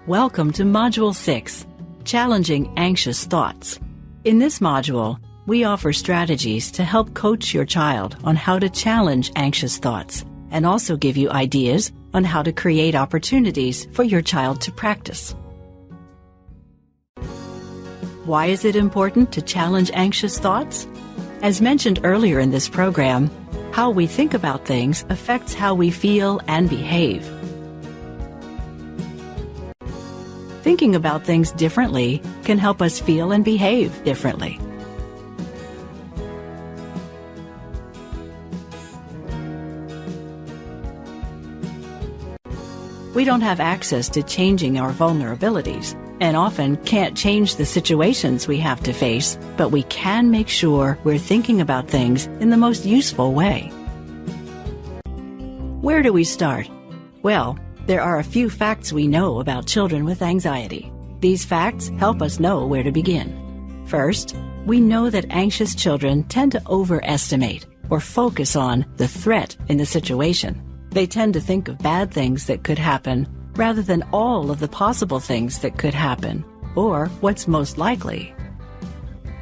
Welcome to Module 6, Challenging Anxious Thoughts. In this module, we offer strategies to help coach your child on how to challenge anxious thoughts and also give you ideas on how to create opportunities for your child to practice. Why is it important to challenge anxious thoughts? As mentioned earlier in this program, how we think about things affects how we feel and behave. Thinking about things differently can help us feel and behave differently. We don't have access to changing our vulnerabilities and often can't change the situations we have to face, but we can make sure we're thinking about things in the most useful way. Where do we start? Well, there are a few facts we know about children with anxiety. These facts help us know where to begin. First, we know that anxious children tend to overestimate or focus on the threat in the situation. They tend to think of bad things that could happen rather than all of the possible things that could happen or what's most likely.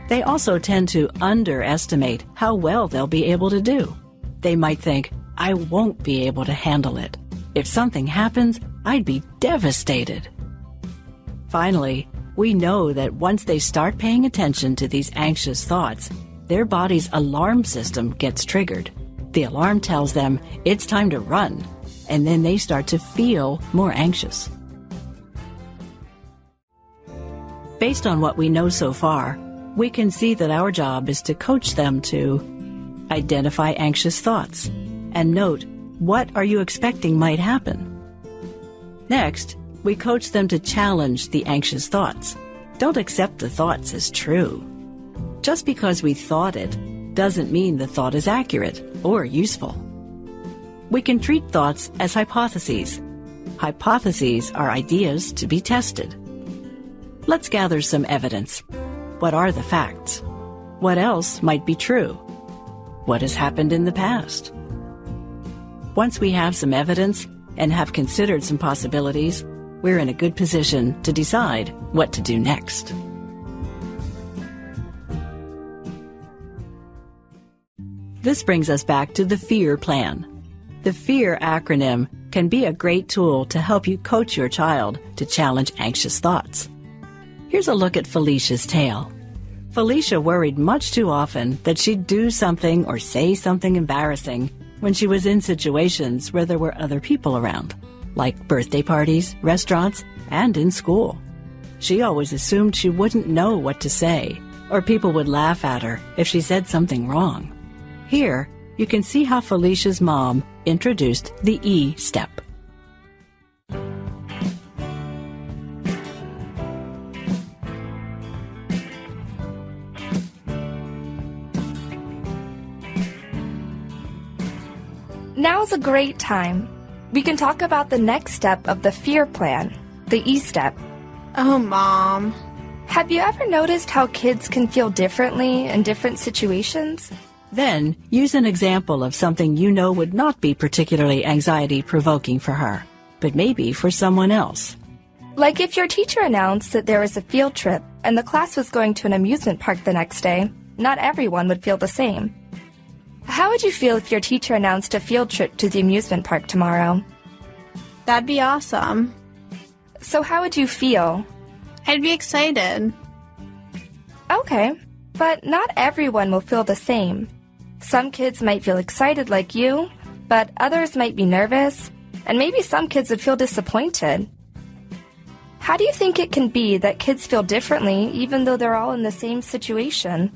They also tend to underestimate how well they'll be able to do. They might think, I won't be able to handle it. If something happens, I'd be devastated. Finally, we know that once they start paying attention to these anxious thoughts, their body's alarm system gets triggered. The alarm tells them it's time to run, and then they start to feel more anxious. Based on what we know so far, we can see that our job is to coach them to identify anxious thoughts and note what are you expecting might happen. Next, we coach them to challenge the anxious thoughts. Don't accept the thoughts as true. Just because we thought it doesn't mean the thought is accurate or useful. We can treat thoughts as hypotheses. Hypotheses are ideas to be tested. Let's gather some evidence. What are the facts? What else might be true? What has happened in the past? Once we have some evidence and have considered some possibilities, we're in a good position to decide what to do next. This brings us back to the FEAR plan. The FEAR acronym can be a great tool to help you coach your child to challenge anxious thoughts. Here's a look at Felicia's tale. Felicia worried much too often that she'd do something or say something embarrassing when she was in situations where there were other people around, like birthday parties, restaurants, and in school. She always assumed she wouldn't know what to say, or people would laugh at her if she said something wrong. Here, you can see how Felicia's mom introduced the E step. Now's a great time. We can talk about the next step of the FEAR plan, the E step. Oh, Mom. Have you ever noticed how kids can feel differently in different situations? Then, use an example of something you know would not be particularly anxiety-provoking for her, but maybe for someone else. Like if your teacher announced that there was a field trip and the class was going to an amusement park the next day, not everyone would feel the same. How would you feel if your teacher announced a field trip to the amusement park tomorrow? That'd be awesome. So how would you feel? I'd be excited. Okay, but not everyone will feel the same. Some kids might feel excited like you, but others might be nervous, and maybe some kids would feel disappointed. How do you think it can be that kids feel differently even though they're all in the same situation?